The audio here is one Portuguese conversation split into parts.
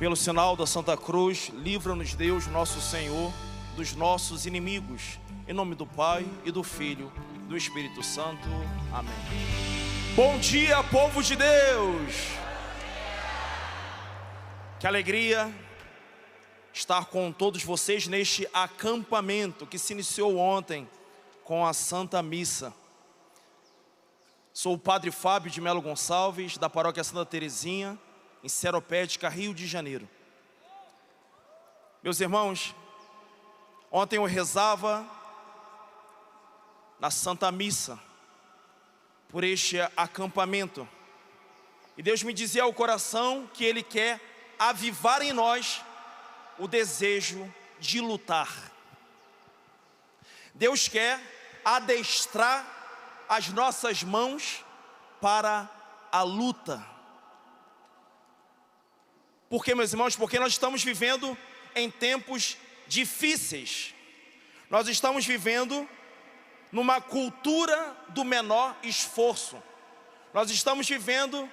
Pelo sinal da Santa Cruz, livra-nos Deus, nosso Senhor, dos nossos inimigos. Em nome do Pai, e do Filho, e do Espírito Santo. Amém. Bom dia, povo de Deus! Que alegria estar com todos vocês neste acampamento que se iniciou ontem com a Santa Missa. Sou o Padre Fábio de Melo Gonçalves, da Paróquia Santa Terezinha, em Seropédica, Rio de Janeiro. Meus irmãos, ontem eu rezava na Santa Missa por este acampamento, e Deus me dizia ao coração que Ele quer avivar em nós o desejo de lutar. Deus quer adestrar as nossas mãos para a luta. Por quê, meus irmãos? Porque nós estamos vivendo em tempos difíceis. Nós estamos vivendo numa cultura do menor esforço. Nós estamos vivendo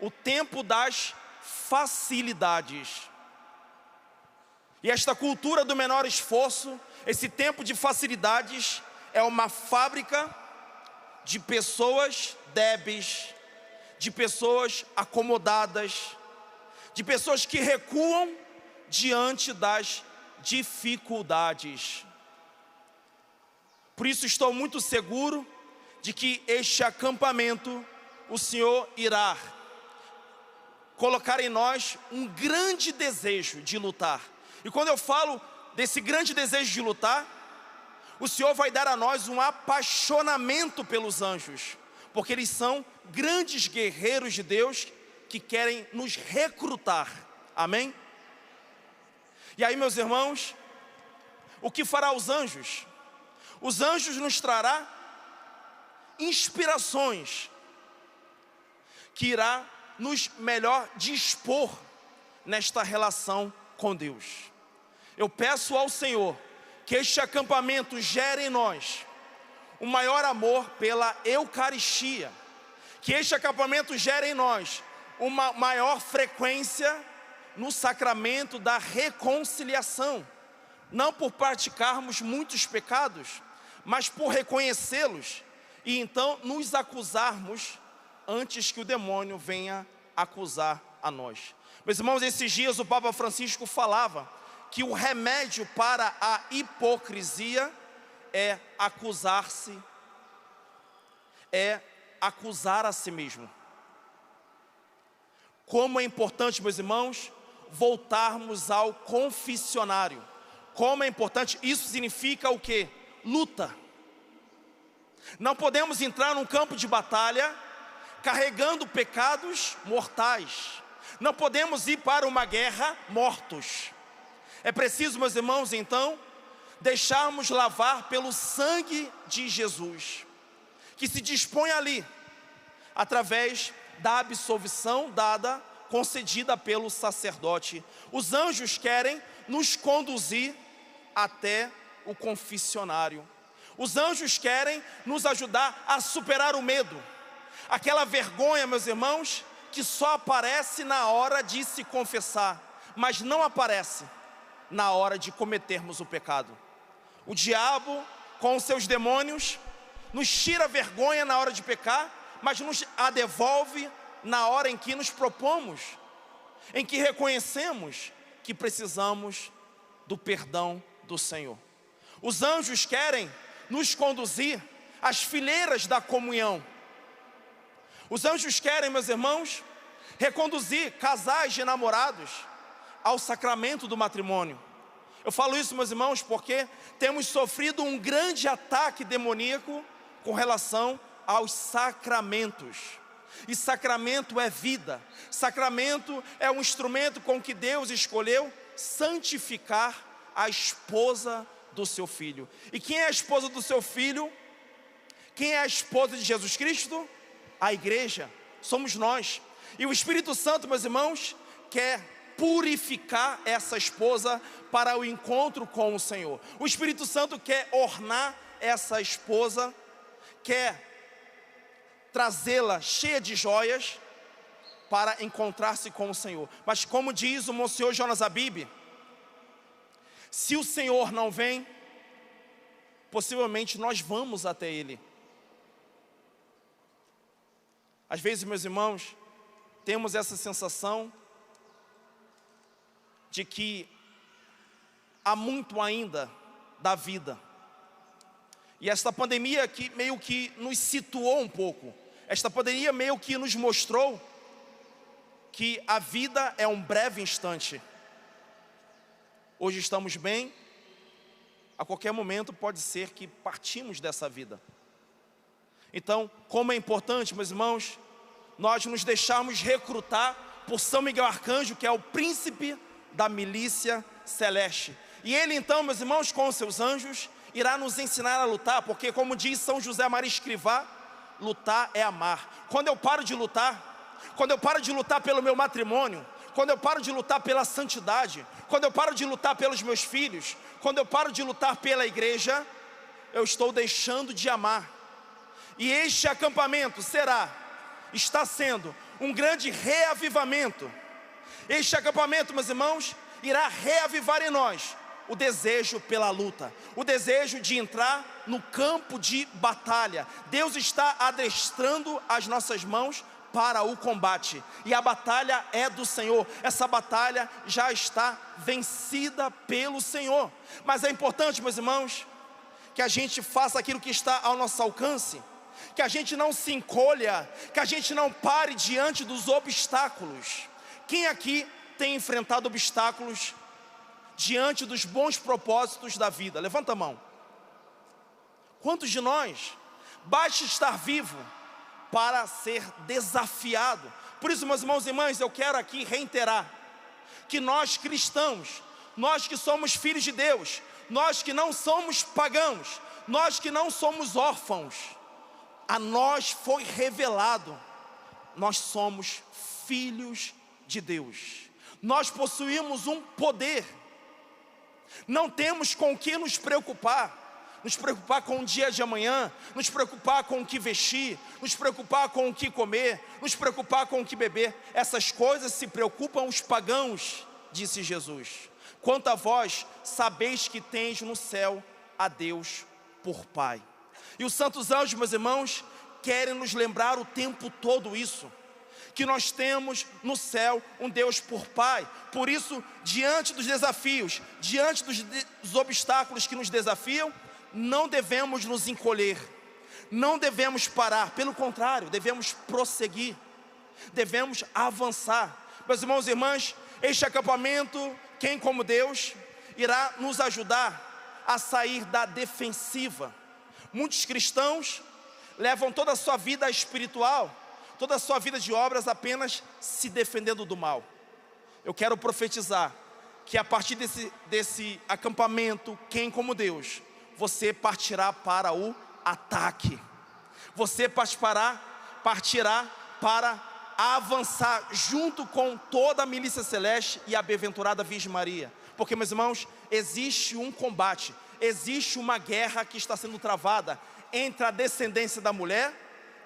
o tempo das facilidades. E esta cultura do menor esforço, esse tempo de facilidades, é uma fábrica de pessoas débeis, de pessoas acomodadas, de pessoas que recuam diante das dificuldades. Por isso estou muito seguro de que este acampamento, o Senhor irá colocar em nós um grande desejo de lutar. E quando eu falo desse grande desejo de lutar, o Senhor vai dar a nós um apaixonamento pelos anjos, porque eles são grandes guerreiros de Deus que querem nos recrutar. Amém? E aí, meus irmãos, o que fará os anjos? Os anjos nos trará inspirações que irá nos melhor dispor nesta relação com Deus. Eu peço ao Senhor que este acampamento gere em nós um maior amor pela Eucaristia, que este acampamento gere em nós uma maior frequência no sacramento da reconciliação, não por praticarmos muitos pecados, mas por reconhecê-los e então nos acusarmos antes que o demônio venha acusar a nós. Meus irmãos, esses dias o Papa Francisco falava que o remédio para a hipocrisia é acusar-se, é acusar a si mesmo. Como é importante, meus irmãos, voltarmos ao confessionário. Como é importante, isso significa o quê? Luta. Não podemos entrar num campo de batalha carregando pecados mortais. Não podemos ir para uma guerra mortos. É preciso, meus irmãos, então, deixarmos lavar pelo sangue de Jesus, que se dispõe ali, através da absolvição concedida pelo sacerdote. Os anjos querem nos conduzir até o confessionário. Os anjos querem nos ajudar a superar o medo, aquela vergonha, meus irmãos, que só aparece na hora de se confessar, mas não aparece na hora de cometermos o pecado. O diabo, com os seus demônios, nos tira a vergonha na hora de pecar, mas nos a devolve na hora em que nos propomos, em que reconhecemos que precisamos do perdão do Senhor. Os anjos querem nos conduzir às fileiras da comunhão. Os anjos querem, meus irmãos, reconduzir casais de namorados ao sacramento do matrimônio. Eu falo isso, meus irmãos, porque temos sofrido um grande ataque demoníaco com relação aos sacramentos. E sacramento é vida. Sacramento é um instrumento com que Deus escolheu santificar a esposa do seu filho. E quem é a esposa do seu filho? Quem é a esposa de Jesus Cristo? A igreja. Somos nós. E o Espírito Santo, meus irmãos, quer purificar essa esposa para o encontro com o Senhor. O Espírito Santo quer ornar essa esposa, quer trazê-la cheia de joias para encontrar-se com o Senhor. Mas como diz o Monsenhor Jonas Abib, se o Senhor não vem, possivelmente nós vamos até Ele. Às vezes, meus irmãos, temos essa sensação de que há muito ainda da vida. E esta pandemia que meio que nos situou um pouco. Esta pandemia meio que nos mostrou que a vida é um breve instante. Hoje estamos bem, a qualquer momento pode ser que partimos dessa vida. Então, como é importante, meus irmãos, nós nos deixarmos recrutar por São Miguel Arcanjo, que é o príncipe da milícia celeste. E ele então, meus irmãos, com os seus anjos, irá nos ensinar a lutar, porque como diz São José Maria Escrivá, lutar é amar. Quando eu paro de lutar, quando eu paro de lutar pelo meu matrimônio, quando eu paro de lutar pela santidade, quando eu paro de lutar pelos meus filhos, quando eu paro de lutar pela igreja, eu estou deixando de amar. E este acampamento está sendo um grande reavivamento. Este acampamento, meus irmãos, irá reavivar em nós o desejo pela luta, o desejo de entrar no campo de batalha. Deus está adestrando as nossas mãos para o combate, e a batalha é do Senhor. Essa batalha já está vencida pelo Senhor. Mas é importante, meus irmãos, que a gente faça aquilo que está ao nosso alcance, que a gente não se encolha, que a gente não pare diante dos obstáculos. Quem aqui tem enfrentado obstáculos diante dos bons propósitos da vida? Levanta a mão. Quantos de nós basta estar vivo para ser desafiado? Por isso, meus irmãos e irmãs, eu quero aqui reiterar que nós cristãos, nós que somos filhos de Deus, nós que não somos pagãos, nós que não somos órfãos, a nós foi revelado, nós somos filhos de Deus. Nós possuímos um poder. Não temos com o que nos preocupar com o dia de amanhã, nos preocupar com o que vestir, nos preocupar com o que comer, nos preocupar com o que beber. Essas coisas se preocupam os pagãos, disse Jesus. Quanto a vós, sabeis que tens no céu a Deus por Pai. E os santos anjos, meus irmãos, querem nos lembrar o tempo todo isso, que nós temos no céu um Deus por Pai. Por isso, diante dos desafios, diante dos obstáculos que nos desafiam, não devemos nos encolher, não devemos parar, pelo contrário, devemos prosseguir, devemos avançar. Meus irmãos e irmãs, este acampamento, quem como Deus, irá nos ajudar a sair da defensiva. Muitos cristãos levam toda a sua vida espiritual, toda a sua vida de obras apenas se defendendo do mal. Eu quero profetizar que a partir desse acampamento, quem como Deus, você partirá para o ataque. Você partirá para avançar junto com toda a milícia celeste e a bem-aventurada Virgem Maria. Porque, meus irmãos, existe um combate, existe uma guerra que está sendo travada entre a descendência da mulher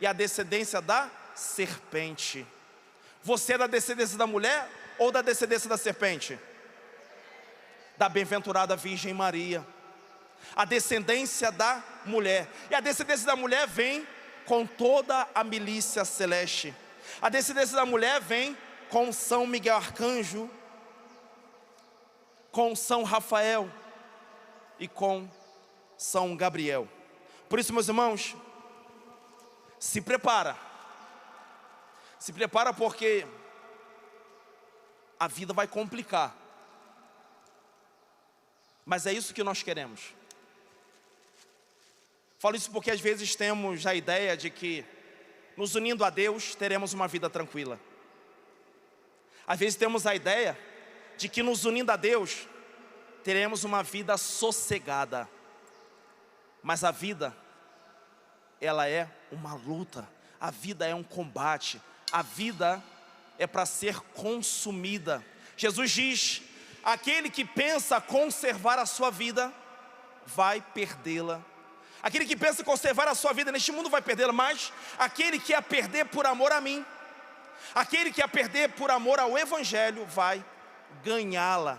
e a descendência da serpente. Você é da descendência da mulher ou da descendência da serpente? Da bem-aventurada Virgem Maria. A descendência da mulher. E a descendência da mulher vem com toda a milícia celeste. A descendência da mulher vem com São Miguel Arcanjo, com São Rafael e com São Gabriel. Por isso, meus irmãos, se prepara. Se prepara, porque a vida vai complicar. Mas é isso que nós queremos. Falo isso porque às vezes temos a ideia de que nos unindo a Deus teremos uma vida tranquila. Às vezes temos a ideia de que nos unindo a Deus teremos uma vida sossegada. Mas a vida, ela é uma luta. A vida é um combate. A vida é para ser consumida. Jesus diz: aquele que pensa conservar a sua vida vai perdê-la. Aquele que pensa conservar a sua vida neste mundo vai perdê-la, mas aquele que a perder por amor a mim Aquele que a perder por amor ao Evangelho vai ganhá-la.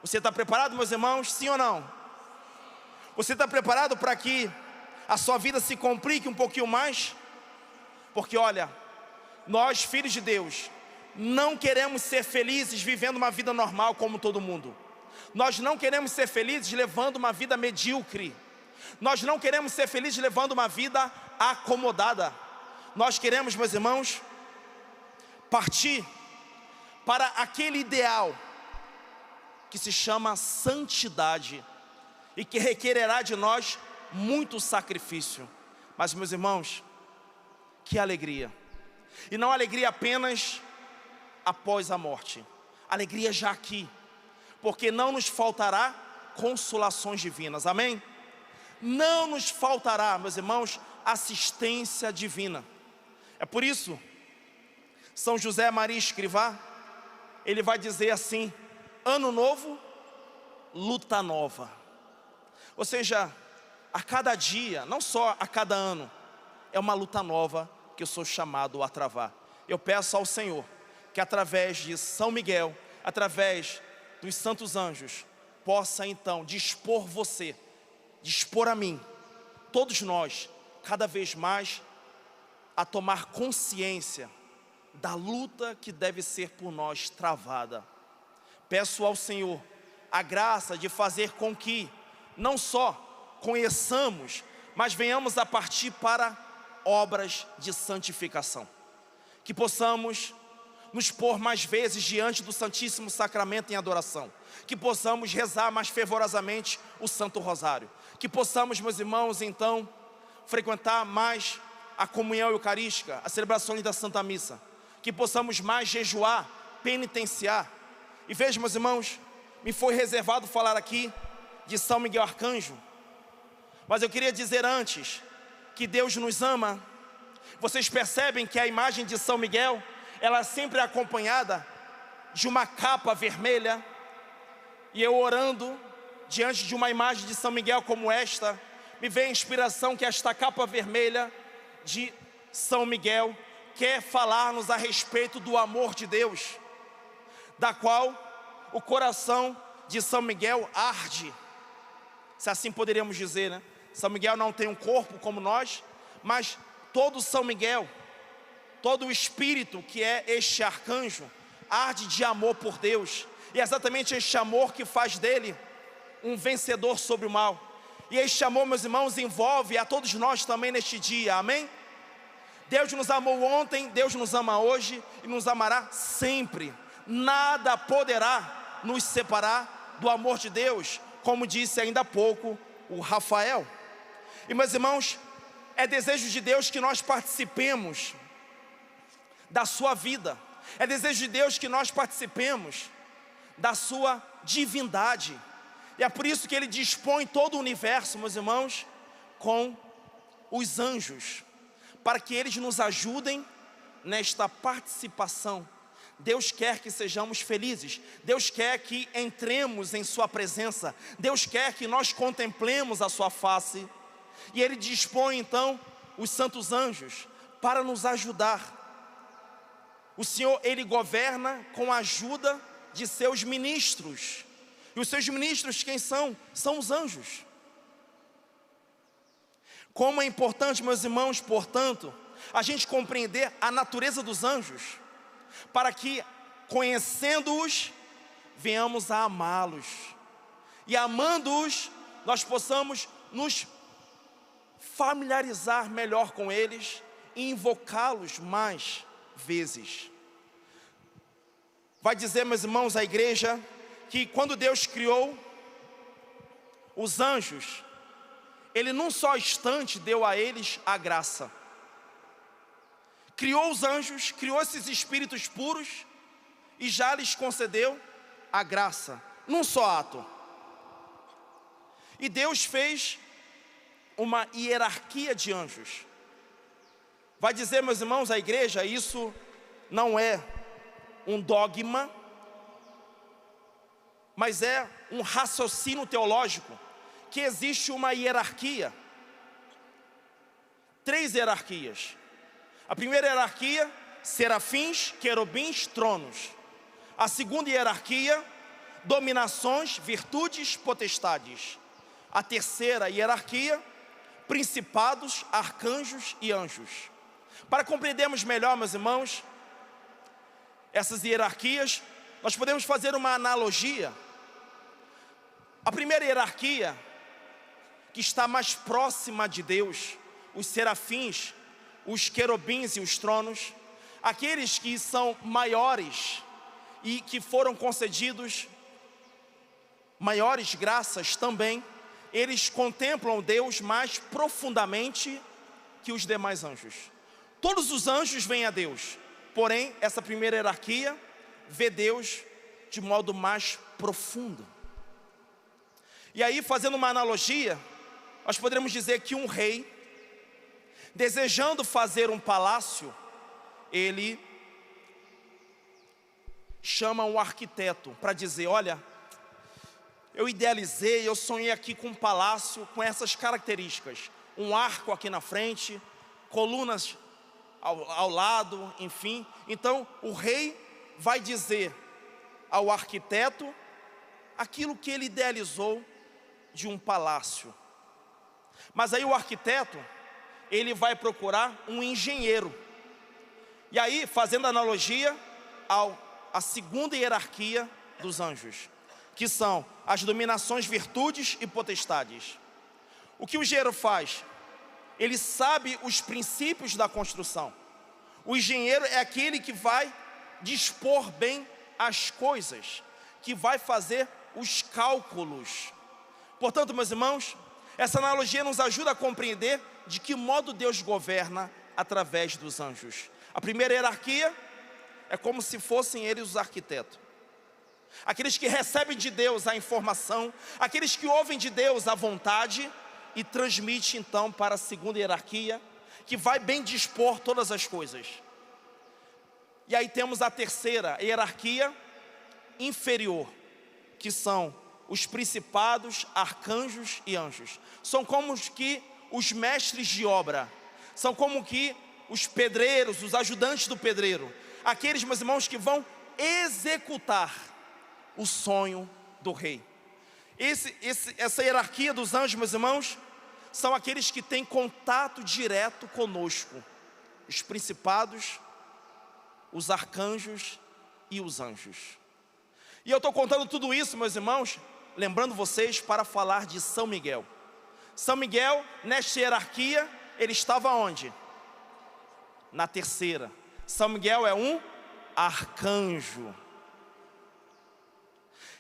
Você está preparado, meus irmãos? Sim ou não? Você está preparado para que a sua vida se complique um pouquinho mais? Porque olha, nós filhos de Deus não queremos ser felizes vivendo uma vida normal como todo mundo. Nós não queremos ser felizes levando uma vida medíocre. Nós não queremos ser felizes levando uma vida acomodada. Nós queremos, meus irmãos, partir para aquele ideal que se chama santidade e que requererá de nós muito sacrifício. Mas, meus irmãos, que alegria! E não alegria apenas após a morte, alegria já aqui, porque não nos faltará consolações divinas, amém? Não nos faltará, meus irmãos, assistência divina. É por isso, São José Maria Escrivá, ele vai dizer assim: ano novo, luta nova. Ou seja, a cada dia, não só a cada ano, é uma luta nova que eu sou chamado a travar. Eu peço ao Senhor que através de São Miguel, através dos santos anjos, possa então dispor você, dispor a mim, todos nós, cada vez mais, a tomar consciência da luta que deve ser por nós travada. Peço ao Senhor a graça de fazer com que não só conheçamos, mas venhamos a partir para obras de santificação. Que possamos nos pôr mais vezes diante do Santíssimo Sacramento em adoração. Que possamos rezar mais fervorosamente o Santo Rosário. Que possamos, meus irmãos, então, frequentar mais a comunhão eucarística, as celebrações da Santa Missa. Que possamos mais jejuar, penitenciar. E veja, meus irmãos, me foi reservado falar aqui de São Miguel Arcanjo, mas eu queria dizer antes que Deus nos ama. Vocês percebem que a imagem de São Miguel, ela sempre é acompanhada de uma capa vermelha, e eu orando diante de uma imagem de São Miguel como esta, me vem a inspiração que esta capa vermelha de São Miguel quer falar-nos a respeito do amor de Deus, da qual o coração de São Miguel arde, se assim poderíamos dizer, né? São Miguel não tem um corpo como nós, mas todo São Miguel, todo o espírito que é este arcanjo, arde de amor por Deus. E é exatamente este amor que faz dele um vencedor sobre o mal. E este amor, meus irmãos, envolve a todos nós também neste dia, amém? Deus nos amou ontem, Deus nos ama hoje e nos amará sempre. Nada poderá nos separar do amor de Deus, como disse ainda há pouco o Rafael. E, meus irmãos, é desejo de Deus que nós participemos da sua vida. É desejo de Deus que nós participemos da sua divindade. E é por isso que Ele dispõe todo o universo, meus irmãos, com os anjos, para que eles nos ajudem nesta participação. Deus quer que sejamos felizes. Deus quer que entremos em sua presença. Deus quer que nós contemplemos a sua face. E Ele dispõe então os santos anjos para nos ajudar. O Senhor, Ele governa com a ajuda de seus ministros. E os seus ministros quem são? São os anjos. Como é importante, meus irmãos, portanto, a gente compreender a natureza dos anjos, para que, conhecendo-os, venhamos a amá-los. E amando-os, nós possamos nos familiarizar melhor com eles e invocá-los mais vezes. Vai dizer, meus irmãos, a igreja, que quando Deus criou os anjos, Ele num só instante deu a eles a graça. Criou os anjos, criou esses espíritos puros e já lhes concedeu a graça, num só ato. E Deus fez uma hierarquia de anjos. Vai dizer, meus irmãos, a igreja, isso não é um dogma, mas é um raciocínio teológico, que existe uma hierarquia, 3 hierarquias. A primeira hierarquia serafins, querubins, tronos. A segunda hierarquia, dominações, virtudes, potestades. A terceira hierarquia, principados, arcanjos e anjos. Para compreendermos melhor, meus irmãos, essas hierarquias, nós podemos fazer uma analogia. A primeira hierarquia, que está mais próxima de Deus, os serafins, os querubins e os tronos, aqueles que são maiores e que foram concedidos maiores graças também, eles contemplam Deus mais profundamente que os demais anjos. Todos os anjos veem a Deus, porém essa primeira hierarquia vê Deus de modo mais profundo. E aí, fazendo uma analogia, nós poderíamos dizer que um rei, desejando fazer um palácio, ele chama um arquiteto para dizer: olha, eu idealizei, eu sonhei aqui com um palácio com essas características. Um arco aqui na frente, colunas ao lado, enfim. Então o rei vai dizer ao arquiteto aquilo que ele idealizou de um palácio. Mas aí o arquiteto, ele vai procurar um engenheiro. E aí, fazendo analogia à segunda hierarquia dos anjos, que são as dominações, virtudes e potestades. O que o engenheiro faz? Ele sabe os princípios da construção. O engenheiro é aquele que vai dispor bem as coisas, que vai fazer os cálculos. Portanto, meus irmãos, essa analogia nos ajuda a compreender de que modo Deus governa através dos anjos. A primeira hierarquia é como se fossem eles os arquitetos. Aqueles que recebem de Deus a informação, aqueles que ouvem de Deus a vontade e transmitem então para a segunda hierarquia, que vai bem dispor todas as coisas. E aí temos a terceira hierarquia inferior, que são os principados, arcanjos e anjos. São como que os mestres de obra, são como que os pedreiros, os ajudantes do pedreiro, aqueles, meus irmãos, que vão executar o sonho do rei. Essa hierarquia dos anjos, meus irmãos, são aqueles que têm contato direto conosco. Os principados, os arcanjos e os anjos. E eu estou contando tudo isso, meus irmãos, lembrando vocês para falar de São Miguel. São Miguel, nesta hierarquia, ele estava onde? Na terceira. São Miguel é um arcanjo.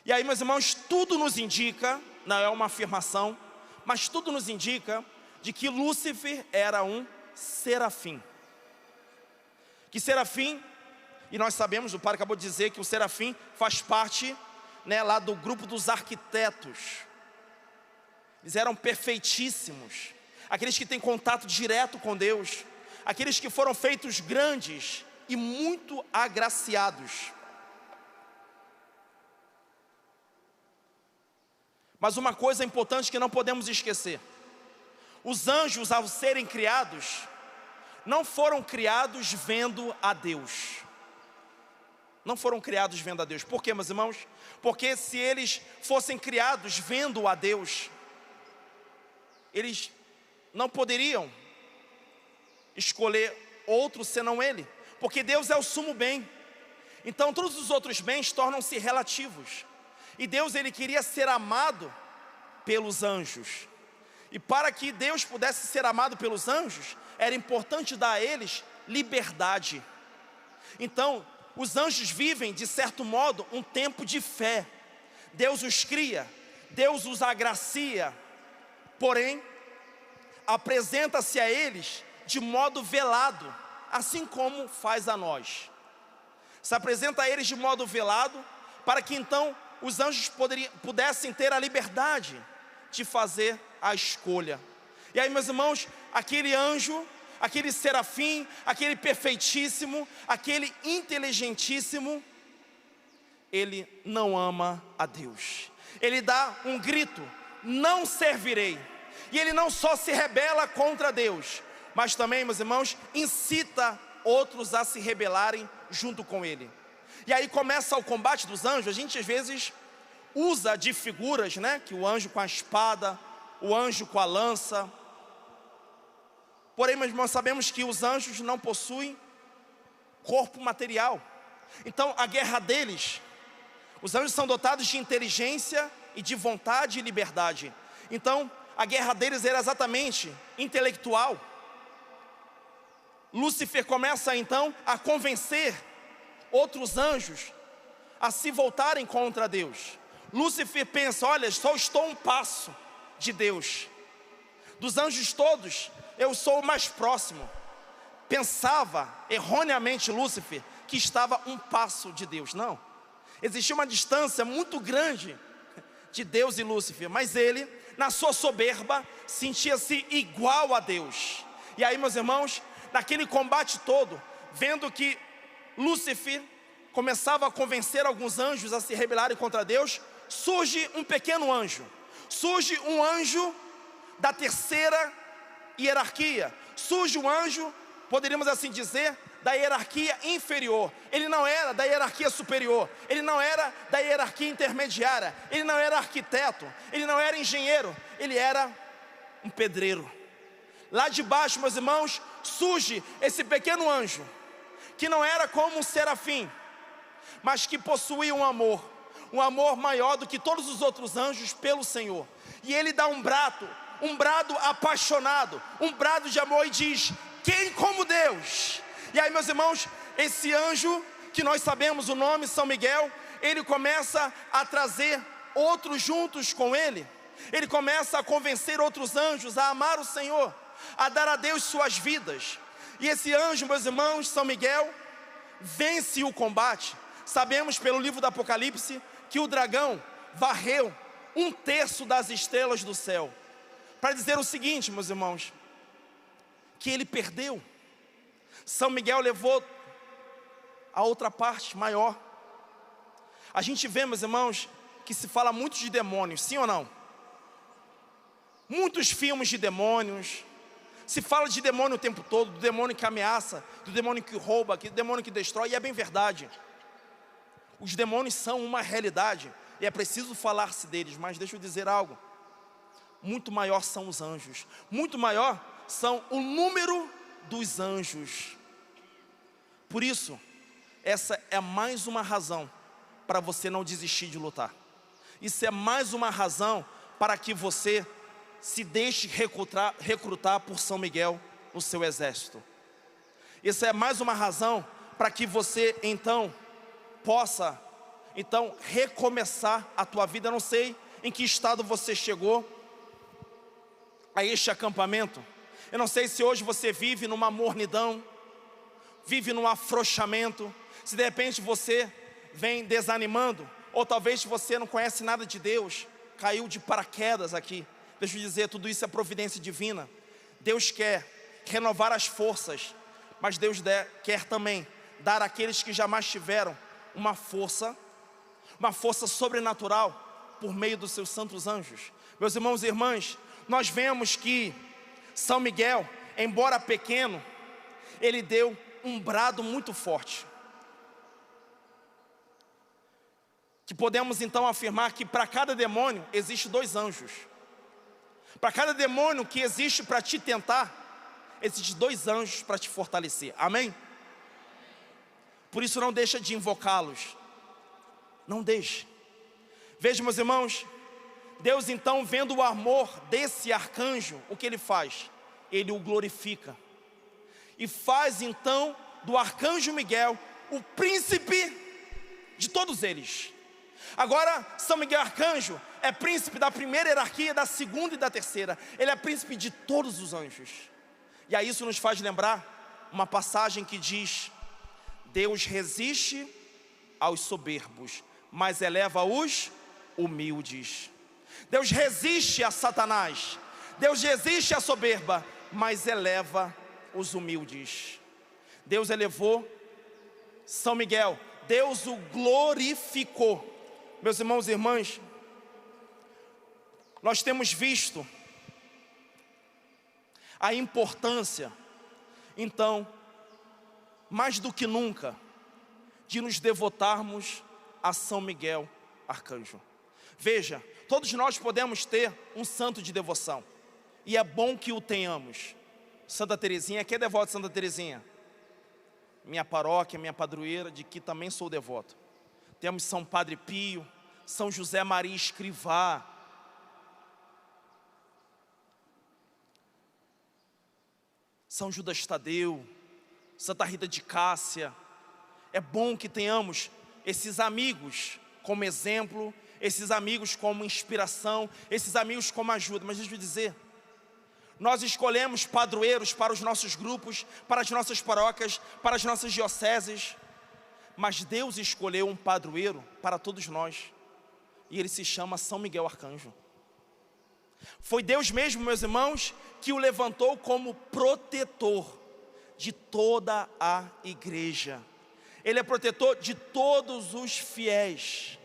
E aí, meus irmãos, tudo nos indica, não é uma afirmação, mas tudo nos indica de que Lúcifer era um serafim. Que serafim, e nós sabemos, o padre acabou de dizer que o serafim faz parte, lá do grupo dos arquitetos. Eles eram perfeitíssimos, aqueles que têm contato direto com Deus, aqueles que foram feitos grandes e muito agraciados. Mas uma coisa importante que não podemos esquecer: os anjos, ao serem criados, não foram criados vendo a Deus. Não foram criados vendo a Deus. Por quê, meus irmãos? Porque se eles fossem criados vendo a Deus, eles não poderiam escolher outro senão Ele, porque Deus é o sumo bem. Então todos os outros bens tornam-se relativos. E Deus, Ele queria ser amado pelos anjos. E para que Deus pudesse ser amado pelos anjos, era importante dar a eles liberdade. Então, os anjos vivem, de certo modo, um tempo de fé. Deus os cria, Deus os agracia, porém, apresenta-se a eles de modo velado, assim como faz a nós. Se apresenta a eles de modo velado, para que então os anjos pudessem ter a liberdade de fazer a escolha. E aí, meus irmãos, aquele anjo, aquele serafim, aquele perfeitíssimo, aquele inteligentíssimo, ele não ama a Deus. Ele dá um grito: não servirei. E ele não só se rebela contra Deus, mas também, meus irmãos, incita outros a se rebelarem junto com ele. E aí começa o combate dos anjos. A gente às vezes usa de figuras, né? Que o anjo com a espada, o anjo com a lança. Porém, meus irmãos, sabemos que os anjos não possuem corpo material. Então, a guerra deles, os anjos são dotados de inteligência e de vontade e liberdade. Então, a guerra deles era exatamente intelectual. Lúcifer começa então a convencer outros anjos a se voltarem contra Deus. Lúcifer pensa: olha, só estou um passo de Deus. Dos anjos todos, eu sou o mais próximo. Pensava erroneamente Lúcifer que estava um passo de Deus. Não, existia uma distância muito grande de Deus e Lúcifer, mas ele, na sua soberba, sentia-se igual a Deus. E aí, meus irmãos, naquele combate todo, vendo que Lúcifer começava a convencer alguns anjos a se rebelarem contra Deus, surge um pequeno anjo. Surge um anjo da terceira hierarquia. Surge um anjo, poderíamos assim dizer, da hierarquia inferior. Ele não era da hierarquia superior. Ele não era da hierarquia intermediária. Ele não era arquiteto. Ele não era engenheiro. Ele era um pedreiro. Lá de baixo, meus irmãos, surge esse pequeno anjo, que não era como um serafim, mas que possuía um amor maior do que todos os outros anjos pelo Senhor. E ele dá um brado apaixonado, um brado de amor, e diz: quem como Deus? E aí, meus irmãos, esse anjo, que nós sabemos o nome, São Miguel, ele começa a trazer outros juntos com ele. Ele começa a convencer outros anjos a amar o Senhor, a dar a Deus suas vidas. E esse anjo, meus irmãos, São Miguel, vence o combate. Sabemos pelo livro do Apocalipse que o dragão varreu 1/3 das estrelas do céu, para dizer o seguinte, meus irmãos, que ele perdeu. São Miguel levou a outra parte maior. A gente vê, meus irmãos, que se fala muito de demônios, sim ou não? Muitos filmes de demônios. Se fala de demônio o tempo todo, do demônio que ameaça, do demônio que rouba, do demônio que destrói, e é bem verdade. Os demônios são uma realidade, e é preciso falar-se deles, mas deixa eu dizer algo. Muito maior são os anjos, muito maior são o número dos anjos. Por isso, essa é mais uma razão para você não desistir de lutar. Isso é mais uma razão para que você se deixe recrutar por São Miguel no seu exército. Isso é mais uma razão para que você então possa recomeçar a tua vida. Eu não sei em que estado você chegou a este acampamento. Eu não sei se hoje você vive numa mornidão, vive num afrouxamento, se de repente você vem desanimando, ou talvez você não conhece nada de Deus, caiu de paraquedas aqui. Deixa eu dizer, tudo isso é providência divina. Deus quer renovar as forças, mas Deus quer também dar àqueles que jamais tiveram uma força sobrenatural por meio dos seus santos anjos. Meus irmãos e irmãs, nós vemos que São Miguel, embora pequeno, ele deu um brado muito forte, que podemos então afirmar que para cada demônio existe 2 anjos. Para cada demônio que existe para te tentar, existem 2 anjos para te fortalecer. Amém? Por isso não deixa de invocá-los. Não deixe. Veja, meus irmãos, Deus então, vendo o amor desse arcanjo, o que ele faz? Ele o glorifica. E faz então do arcanjo Miguel o príncipe de todos eles. Agora, São Miguel Arcanjo é príncipe da primeira hierarquia, da segunda e da terceira. Ele é príncipe de todos os anjos. E aí isso nos faz lembrar uma passagem que diz: Deus resiste aos soberbos, mas eleva os humildes. Deus resiste a Satanás, Deus resiste à soberba, mas eleva os humildes. Deus elevou São Miguel, Deus o glorificou. Meus irmãos e irmãs, nós temos visto a importância, então, mais do que nunca, de nos devotarmos a São Miguel Arcanjo. Veja, todos nós podemos ter um santo de devoção, e é bom que o tenhamos. Santa Teresinha, quem é devoto de Santa Teresinha? Minha paróquia, minha padroeira, de que também sou devoto. Temos São Padre Pio, São José Maria Escrivá, São Judas Tadeu, Santa Rita de Cássia. É bom que tenhamos esses amigos como exemplo, esses amigos como inspiração, esses amigos como ajuda. Mas deixa eu dizer, nós escolhemos padroeiros para os nossos grupos, para as nossas paróquias, para as nossas dioceses, mas Deus escolheu um padroeiro para todos nós, e ele se chama São Miguel Arcanjo. Foi Deus mesmo, meus irmãos, que o levantou como protetor de toda a igreja. Ele é protetor de todos os fiéis.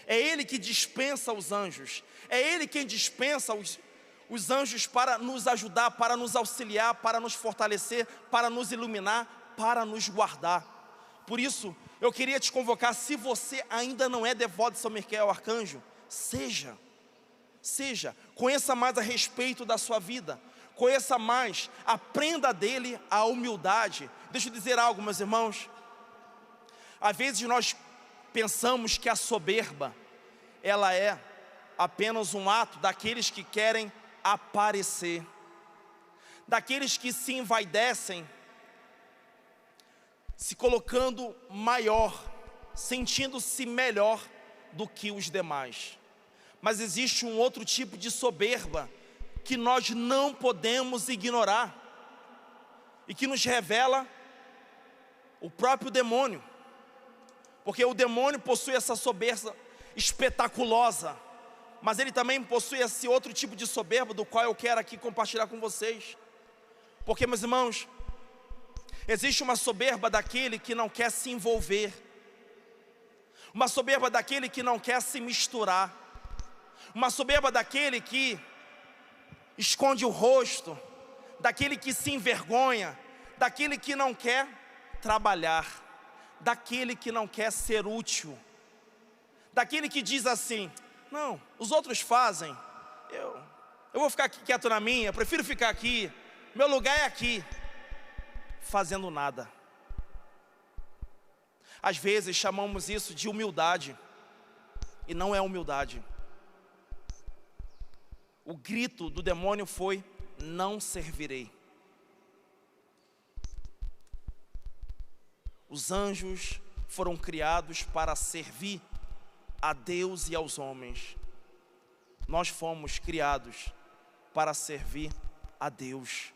É Ele que dispensa os anjos. É Ele quem dispensa os anjos para nos ajudar, para nos auxiliar, para nos fortalecer, para nos iluminar, para nos guardar. Por isso, eu queria te convocar, se você ainda não é devoto de São Miguel Arcanjo, seja, conheça mais a respeito da sua vida, conheça mais, aprenda dele a humildade. Deixa eu dizer algo, meus irmãos, às vezes nós pensamos que a soberba, ela é apenas um ato daqueles que querem aparecer, daqueles que se envaidecem, se colocando maior, sentindo-se melhor do que os demais. Mas existe um outro tipo de soberba que nós não podemos ignorar e que nos revela o próprio demônio, porque o demônio possui essa soberba espetaculosa, mas ele também possui esse outro tipo de soberba do qual eu quero aqui compartilhar com vocês. Porque, meus irmãos, existe uma soberba daquele que não quer se envolver, uma soberba daquele que não quer se misturar, uma soberba daquele que esconde o rosto, daquele que se envergonha, daquele que não quer trabalhar, daquele que não quer ser útil, daquele que diz assim: não, os outros fazem, eu vou ficar aqui quieto na minha, eu prefiro ficar aqui, meu lugar é aqui, fazendo nada. Às vezes chamamos isso de humildade, e não é humildade. O grito do demônio foi: não servirei. Os anjos foram criados para servir a Deus e aos homens. Nós fomos criados para servir a Deus.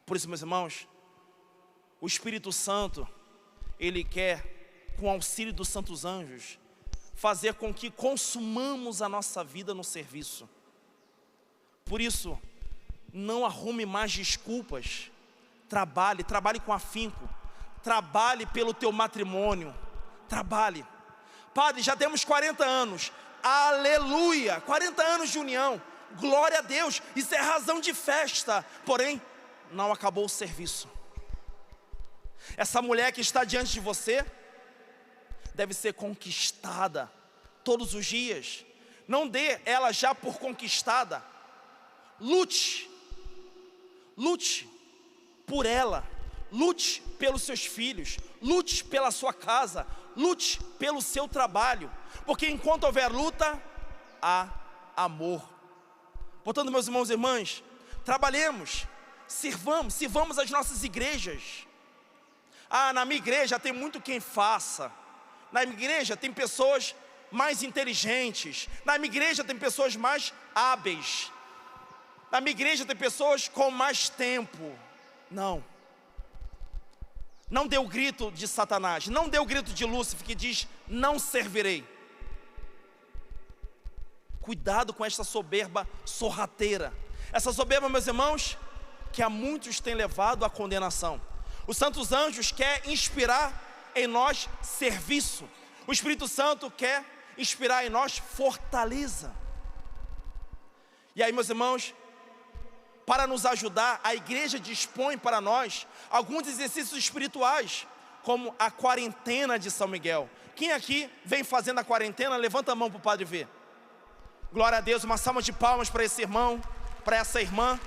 Por isso, meus irmãos, o Espírito Santo, Ele quer, com o auxílio dos santos anjos, fazer com que consumamos a nossa vida no serviço. Por isso, não arrume mais desculpas. Trabalhe com afinco. Trabalhe pelo teu matrimônio. Trabalhe. Padre, já temos 40 anos. Aleluia! 40 anos de união. Glória a Deus. Isso é razão de festa. Porém, não acabou o serviço. Essa mulher que está diante de você deve ser conquistada todos os dias. Não dê ela já por conquistada. Lute por ela, lute pelos seus filhos, lute pela sua casa, lute pelo seu trabalho, porque enquanto houver luta, há amor. Portanto, meus irmãos e irmãs, trabalhemos, sirvamos as nossas igrejas. Na minha igreja tem muito quem faça, na minha igreja tem pessoas mais inteligentes, na minha igreja tem pessoas mais hábeis, na minha igreja tem pessoas com mais tempo. Não dê o grito de Satanás, não dê o grito de Lúcifer que diz: não servirei. Cuidado com esta soberba sorrateira. Essa soberba, meus irmãos, que a muitos tem levado à condenação. Os santos anjos querem inspirar em nós serviço. O Espírito Santo quer inspirar em nós fortaleza. E aí, meus irmãos, para nos ajudar, a igreja dispõe para nós alguns exercícios espirituais, como a quarentena de São Miguel. Quem aqui vem fazendo a quarentena, levanta a mão para o padre ver. Glória a Deus, uma salva de palmas para esse irmão, para essa irmã,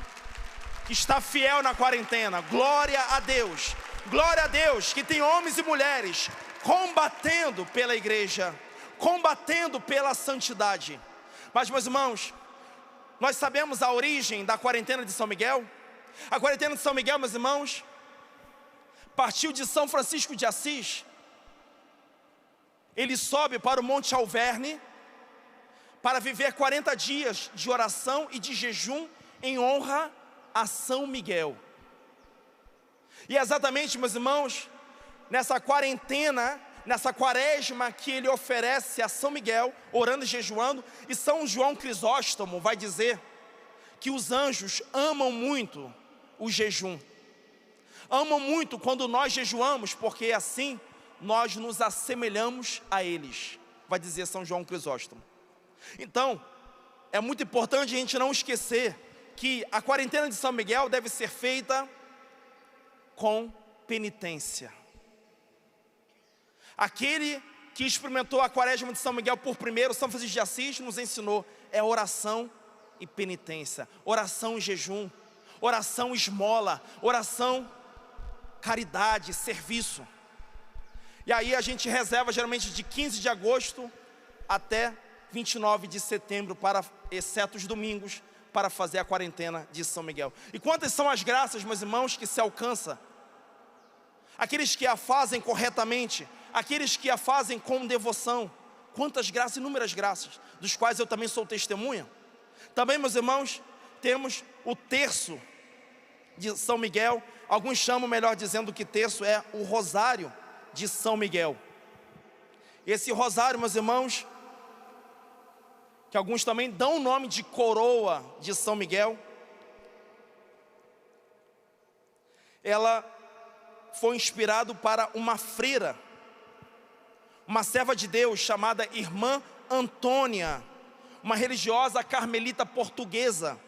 que está fiel na quarentena. Glória a Deus que tem homens e mulheres combatendo pela igreja, combatendo pela santidade. Mas, meus irmãos, nós sabemos a origem da quarentena de São Miguel. A quarentena de São Miguel, meus irmãos, partiu de São Francisco de Assis. Ele sobe para o Monte Alverne para viver 40 dias de oração e de jejum em honra a São Miguel. E exatamente, meus irmãos, nessa quarentena, nessa quaresma que ele oferece a São Miguel, orando e jejuando, e São João Crisóstomo vai dizer que os anjos amam muito o jejum. Amam muito quando nós jejuamos, porque assim nós nos assemelhamos a eles, vai dizer São João Crisóstomo. Então, é muito importante a gente não esquecer que a quarentena de São Miguel deve ser feita com penitência. Aquele que experimentou a quaresma de São Miguel por primeiro, São Francisco de Assis, nos ensinou, é oração e penitência, oração e jejum, oração e esmola, oração, caridade, serviço. E aí a gente reserva geralmente de 15 de agosto até 29 de setembro, para, exceto os domingos, para fazer a quarentena de São Miguel. E quantas são as graças, meus irmãos, que se alcança? Aqueles que a fazem corretamente, aqueles que a fazem com devoção. Quantas graças, inúmeras graças, dos quais eu também sou testemunha. Também, meus irmãos, temos o terço de São Miguel. Alguns chamam, melhor dizendo que terço é o rosário de São Miguel. Esse rosário, meus irmãos, que alguns também dão o nome de coroa de São Miguel, ela foi inspirado para uma freira, uma serva de Deus chamada Irmã Antônia, uma religiosa carmelita portuguesa.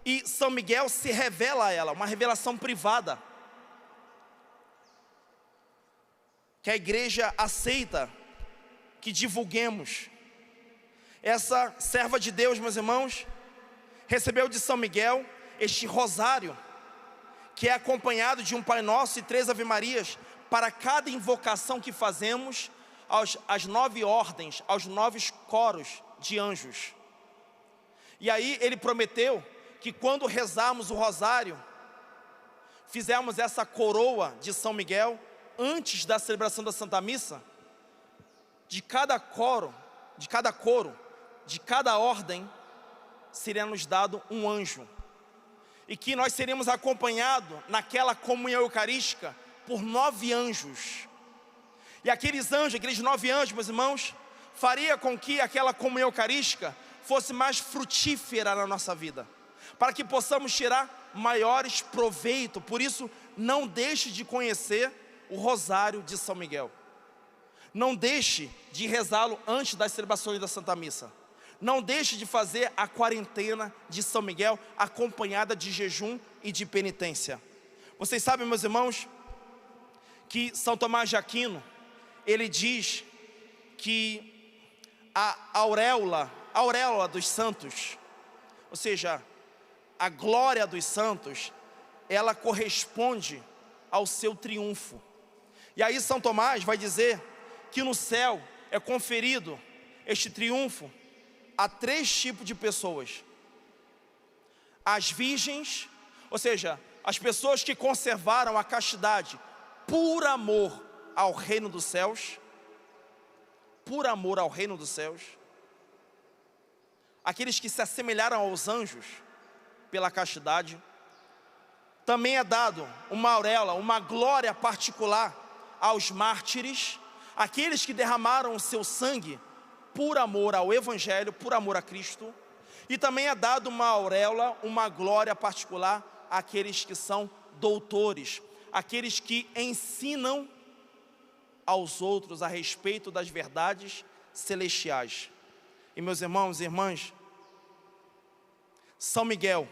E São Miguel se revela a ela, uma revelação privada, que a igreja aceita que divulguemos. Essa serva de Deus, meus irmãos, recebeu de São Miguel este rosário, que é acompanhado de um Pai Nosso e 3 Ave Marias, para cada invocação que fazemos às 9 ordens, aos 9 coros de anjos. E aí ele prometeu que quando rezarmos o rosário, fizermos essa coroa de São Miguel, antes da celebração da Santa Missa, de cada coro, de cada ordem, seria nos dado um anjo. E que nós seríamos acompanhados naquela comunhão eucarística por 9 anjos. E aqueles 9 anjos, meus irmãos, faria com que aquela comunhão eucarística fosse mais frutífera na nossa vida, para que possamos tirar maiores proveito. Por isso, não deixe de conhecer o rosário de São Miguel. Não deixe de rezá-lo antes das celebrações da Santa Missa. Não deixe de fazer a quarentena de São Miguel, acompanhada de jejum e de penitência. Vocês sabem, meus irmãos, que São Tomás de Aquino, ele diz que a auréola dos santos, ou seja, a glória dos santos, ela corresponde ao seu triunfo. E aí São Tomás vai dizer que no céu é conferido este triunfo a 3 tipos de pessoas: as virgens, ou seja, as pessoas que conservaram a castidade por amor ao reino dos céus, aqueles que se assemelharam aos anjos pela castidade. Também é dado uma auréola, uma glória particular aos mártires, aqueles que derramaram o seu sangue por amor ao Evangelho, por amor a Cristo. E também é dado uma auréola, uma glória particular àqueles que são doutores, aqueles que ensinam aos outros a respeito das verdades celestiais. E meus irmãos e irmãs, São Miguel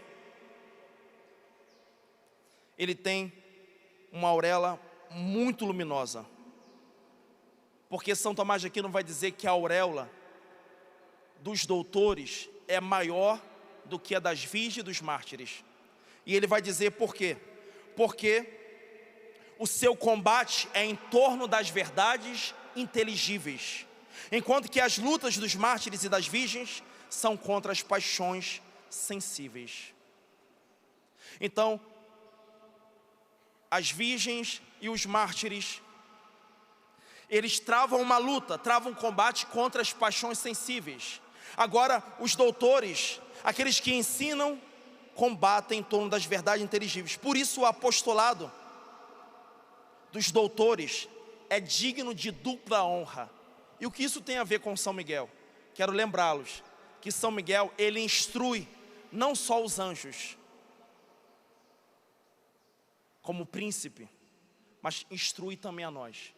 ele tem uma auréola muito luminosa. Porque São Tomás de Aquino vai dizer que a auréola dos doutores é maior do que a das virgens e dos mártires. E ele vai dizer por quê? Porque o seu combate é em torno das verdades inteligíveis, enquanto que as lutas dos mártires e das virgens são contra as paixões sensíveis. Então, as virgens e os mártires, eles travam uma luta, travam um combate contra as paixões sensíveis. Agora, os doutores, aqueles que ensinam, combatem em torno das verdades inteligíveis. Por isso o apostolado dos doutores é digno de dupla honra. E o que isso tem a ver com São Miguel? Quero lembrá-los que São Miguel, ele instrui não só os anjos como príncipe, mas instrui também a nós.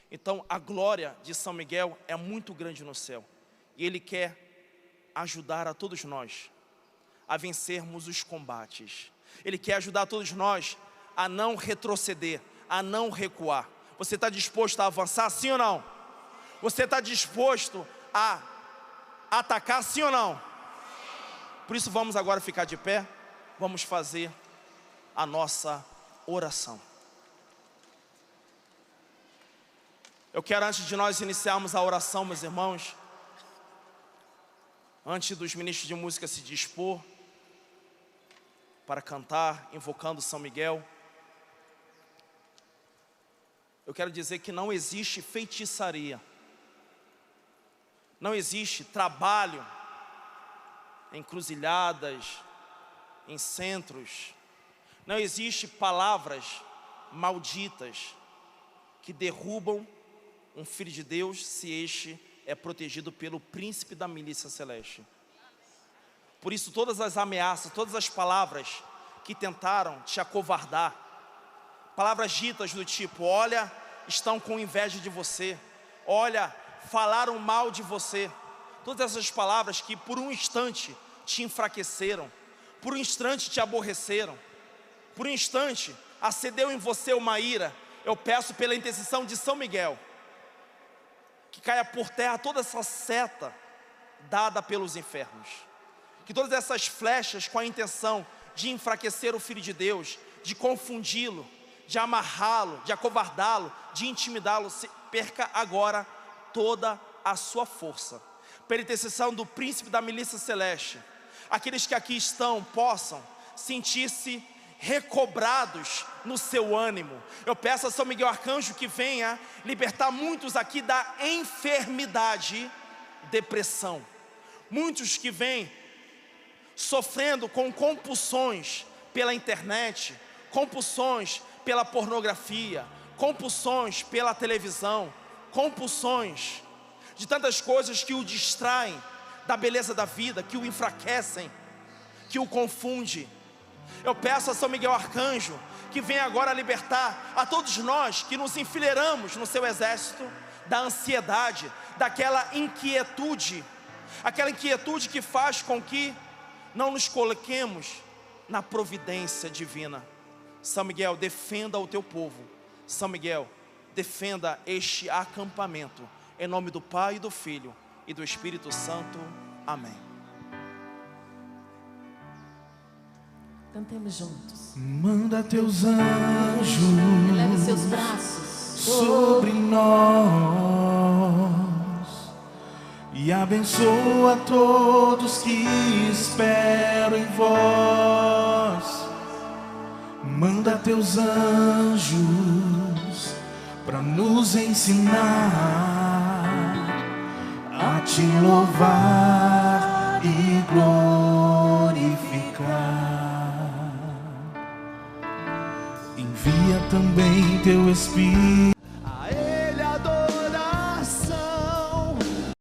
Então a glória de São Miguel é muito grande no céu, e ele quer ajudar a todos nós a vencermos os combates. Ele quer ajudar todos nós a não retroceder, a não recuar. Você está disposto a avançar, sim ou não? Você está disposto a atacar, sim ou não? Por isso vamos agora ficar de pé, vamos fazer a nossa oração. Eu quero, antes de nós iniciarmos a oração, meus irmãos, antes dos ministros de música se dispor para cantar, invocando São Miguel, eu quero dizer que não existe feitiçaria, não existe trabalho em encruzilhadas, em centros, não existe palavras malditas que derrubam um filho de Deus, se este é protegido pelo príncipe da milícia celeste. Por isso todas as ameaças, todas as palavras que tentaram te acovardar, palavras ditas do tipo, olha, estão com inveja de você, olha, falaram mal de você, todas essas palavras que por um instante te enfraqueceram, por um instante te aborreceram, por um instante acendeu em você uma ira, eu peço pela intercessão de São Miguel, que caia por terra toda essa seta dada pelos infernos, que todas essas flechas com a intenção de enfraquecer o Filho de Deus, de confundi-lo, de amarrá-lo, de acovardá-lo, de intimidá-lo, perca agora toda a sua força. Pela intercessão do príncipe da milícia celeste, aqueles que aqui estão possam sentir-se recobrados no seu ânimo. Eu peço a São Miguel Arcanjo que venha libertar muitos aqui da enfermidade, depressão. Muitos que vêm sofrendo com compulsões pela internet, compulsões pela pornografia, compulsões pela televisão, compulsões de tantas coisas que o distraem da beleza da vida, que o enfraquecem, que o confunde. Eu peço a São Miguel Arcanjo que venha agora libertar a todos nós que nos enfileiramos no seu exército da ansiedade, daquela inquietude, aquela inquietude que faz com que não nos coloquemos na providência divina. São Miguel, defenda o teu povo. São Miguel, defenda este acampamento. Em nome do Pai, e do Filho e do Espírito Santo. Amém. Cantemos juntos. Manda teus anjos, eleve os seus braços sobre nós e abençoa todos que esperam em vós. Manda teus anjos para nos ensinar a te louvar e glorificar. Envia também teu Espírito